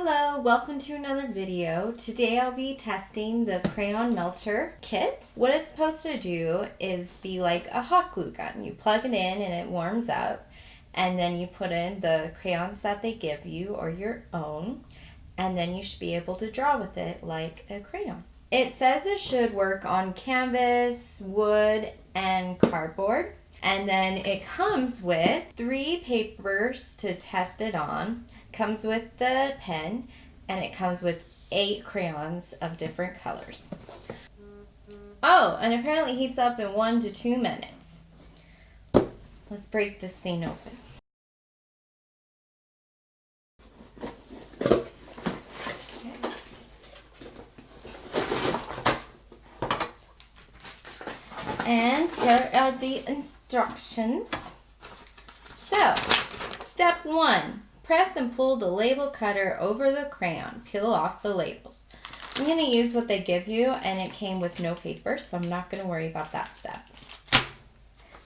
Hello, welcome to another video. Today I'll be testing the crayon melter kit. What it's supposed to do is be like a hot glue gun. You plug it in and it warms up, and then you put in the crayons that they give you or your own, and then you should be able to draw with it like a crayon. It says it should work on canvas, wood, and cardboard. And then it comes with 3 papers to test it on. Comes with the pen, and it comes with 8 crayons of different colors. Oh, and apparently heats up in 1 to 2 minutes. Let's break this thing open. And here are the instructions. So, step 1. Press and pull the label cutter over the crayon. Peel off the labels. I'm going to use what they give you, and it came with no paper, so I'm not going to worry about that step.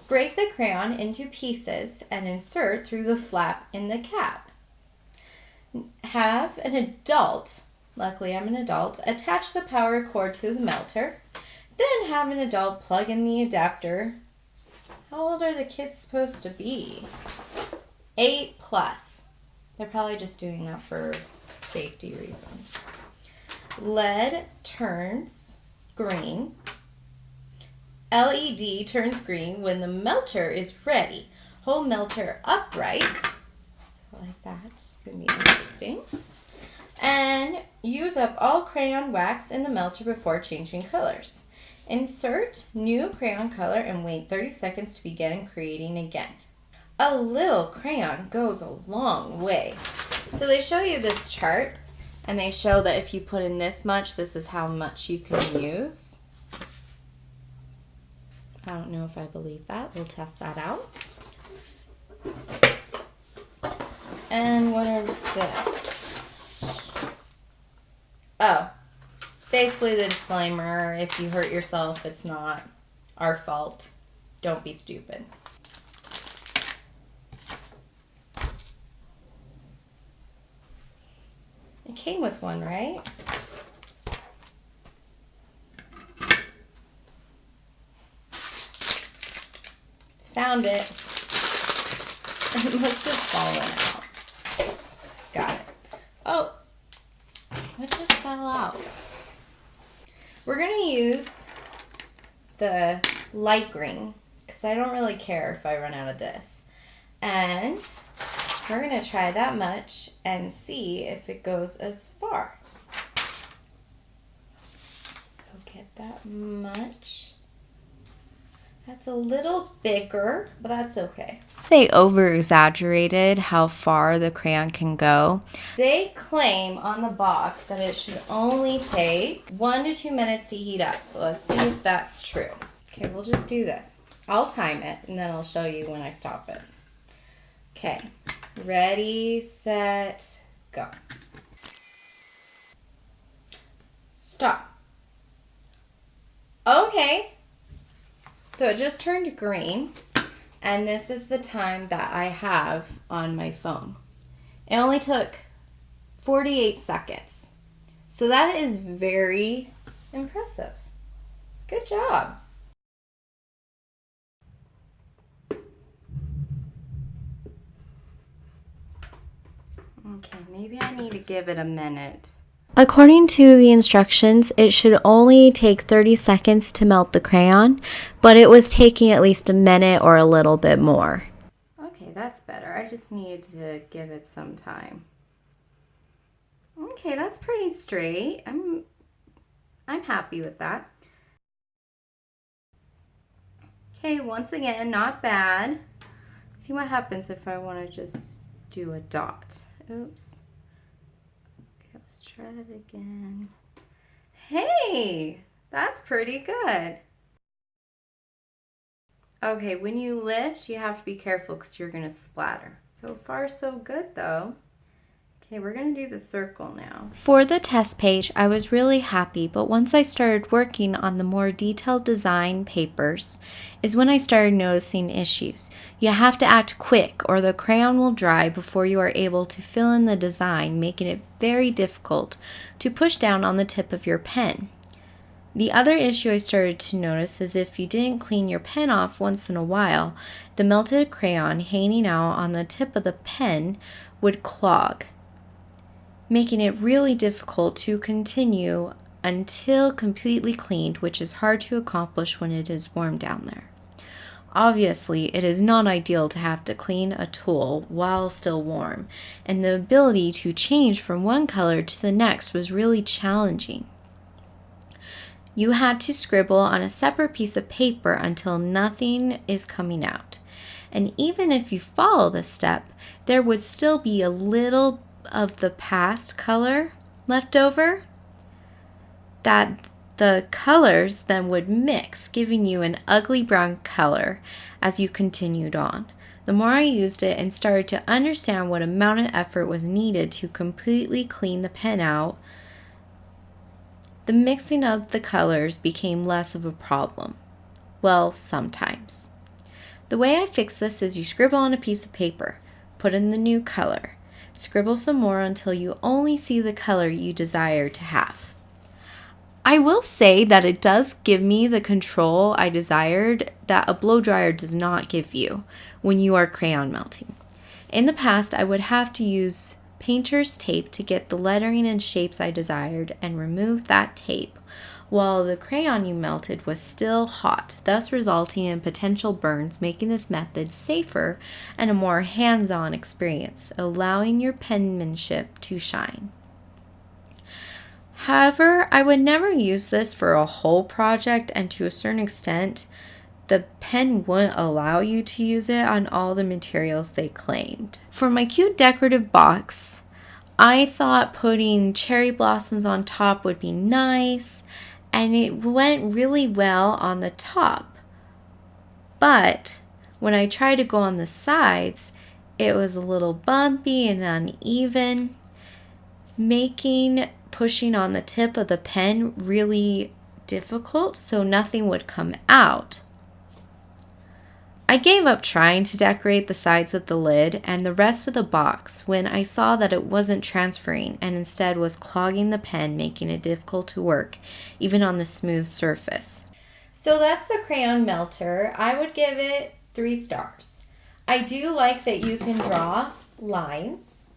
Break the crayon into pieces and insert through the flap in the cap. Have an adult, luckily I'm an adult, attach the power cord to the melter. Then have an adult plug in the adapter. How old are the kids supposed to be? 8 plus. They're probably just doing that for safety reasons. LED turns green. LED turns green when the melter is ready. Hold melter upright. So like that. It's going to be interesting. And use up all crayon wax in the melter before changing colors. Insert new crayon color and wait 30 seconds to begin creating again. A little crayon goes a long way. So they show you this chart, and they show that if you put in this much, this is how much you can use. I don't know if I believe that. We'll test that out. And what is this? Oh, basically the disclaimer, if you hurt yourself, it's not our fault. Don't be stupid. It came with one, right? Found it. It must have fallen out. Got it. Oh, what just fell out? We're going to use the light green because I don't really care if I run out of this. And we're going to try that much and see if it goes as far. So get that much. That's a little bigger, but that's okay. They over-exaggerated how far the crayon can go. They claim on the box that it should only take 1 to 2 minutes to heat up. So let's see if that's true. Okay, we'll just do this. I'll time it, and then I'll show you when I stop it. Okay, ready, set, go. Stop. Okay, so it just turned green, and this is the time that I have on my phone. It only took 48 seconds. So that is very impressive. Good job. Okay, maybe I need to give it a minute. According to the instructions, it should only take 30 seconds to melt the crayon, but it was taking at least a minute or a little bit more. Okay, that's better. I just need to give it some time. Okay, that's pretty straight. I'm happy with that. Okay, once again, not bad. Let's see what happens if I want to just do a dot. Oops. Okay, let's try it again. Hey, that's pretty good. Okay, when you lift, you have to be careful because you're going to splatter. So far, so good, though. Okay, we're going to do the circle now. For the test page, I was really happy, but once I started working on the more detailed design papers is when I started noticing issues. You have to act quick or the crayon will dry before you are able to fill in the design, making it very difficult to push down on the tip of your pen. The other issue I started to notice is if you didn't clean your pen off once in a while, the melted crayon hanging out on the tip of the pen would clog, making it really difficult to continue until completely cleaned, which is hard to accomplish when it is warm down there. Obviously, it is not ideal to have to clean a tool while still warm, and the ability to change from one color to the next was really challenging. You had to scribble on a separate piece of paper until nothing is coming out. And even if you follow this step, there would still be a little of the past color left over that the colors then would mix, giving you an ugly brown color as you continued on. The more I used it and started to understand what amount of effort was needed to completely clean the pen out, the mixing of the colors became less of a problem. Well, sometimes. The way I fix this is you scribble on a piece of paper, put in the new color, scribble some more until you only see the color you desire to have. I will say that it does give me the control I desired that a blow dryer does not give you when you are crayon melting. In the past, I would have to use painter's tape to get the lettering and shapes I desired and remove that tape while the crayon you melted was still hot, thus resulting in potential burns, making this method safer and a more hands-on experience, allowing your penmanship to shine. However, I would never use this for a whole project, and to a certain extent, the pen wouldn't allow you to use it on all the materials they claimed. For my cute decorative box, I thought putting cherry blossoms on top would be nice, and it went really well on the top. But when I tried to go on the sides, it was a little bumpy and uneven, making pushing on the tip of the pen really difficult, so nothing would come out. I gave up trying to decorate the sides of the lid and the rest of the box when I saw that it wasn't transferring and instead was clogging the pen, making it difficult to work, even on the smooth surface. So that's the crayon melter. I would give it 3 stars. I do like that you can draw lines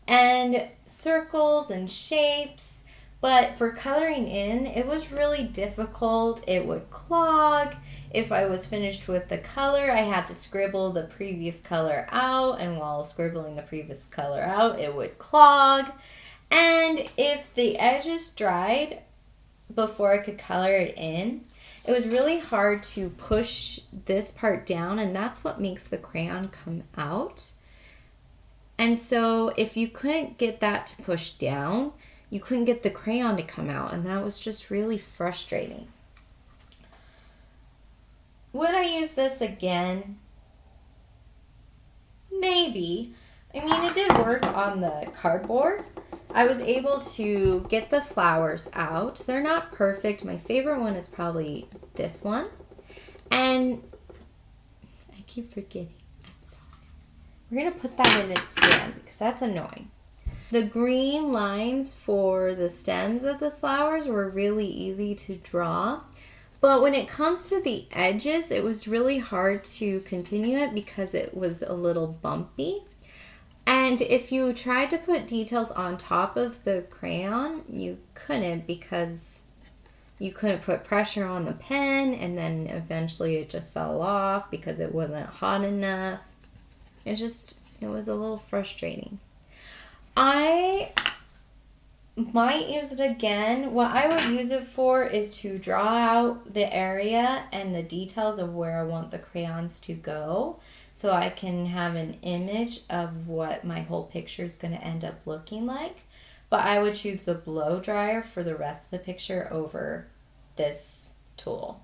and circles and shapes, but for coloring in, it was really difficult. It would clog. If I was finished with the color, I had to scribble the previous color out, and while scribbling the previous color out, it would clog. And if the edges dried before I could color it in, it was really hard to push this part down, and that's what makes the crayon come out. And so if you couldn't get that to push down, you couldn't get the crayon to come out, and that was just really frustrating. Would I use this again? Maybe. I mean, it did work on the cardboard. I was able to get the flowers out. They're not perfect. My favorite one is probably this one. And I keep forgetting. I'm sorry. We're going to put that in its stand because that's annoying. The green lines for the stems of the flowers were really easy to draw. But when it comes to the edges, it was really hard to continue it because it was a little bumpy. And if you tried to put details on top of the crayon, you couldn't because you couldn't put pressure on the pen, and then eventually it just fell off because it wasn't hot enough. It was a little frustrating. I might use it again. What I would use it for is to draw out the area and the details of where I want the crayons to go, so I can have an image of what my whole picture is going to end up looking like. But I would choose the blow dryer for the rest of the picture over this tool.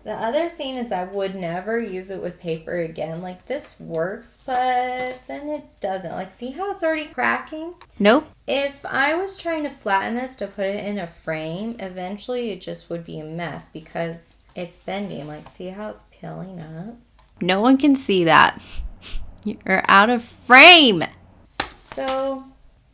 The other thing is I would never use it with paper again. Like this works, but then it doesn't. Like see how it's already cracking? Nope. If I was trying to flatten this to put it in a frame, eventually it just would be a mess because it's bending. Like see how it's peeling up? No one can see that. You're out of frame. So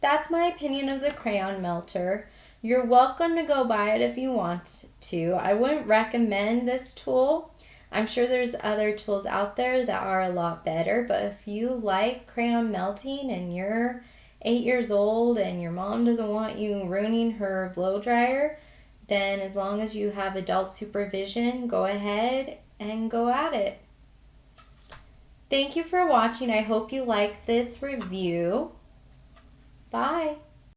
that's my opinion of the crayon melter. You're welcome to go buy it if you want to. I wouldn't recommend this tool. I'm sure there's other tools out there that are a lot better, but if you like crayon melting and you're 8 years old and your mom doesn't want you ruining her blow dryer, then as long as you have adult supervision, go ahead and go at it. Thank you for watching. I hope you like this review. Bye.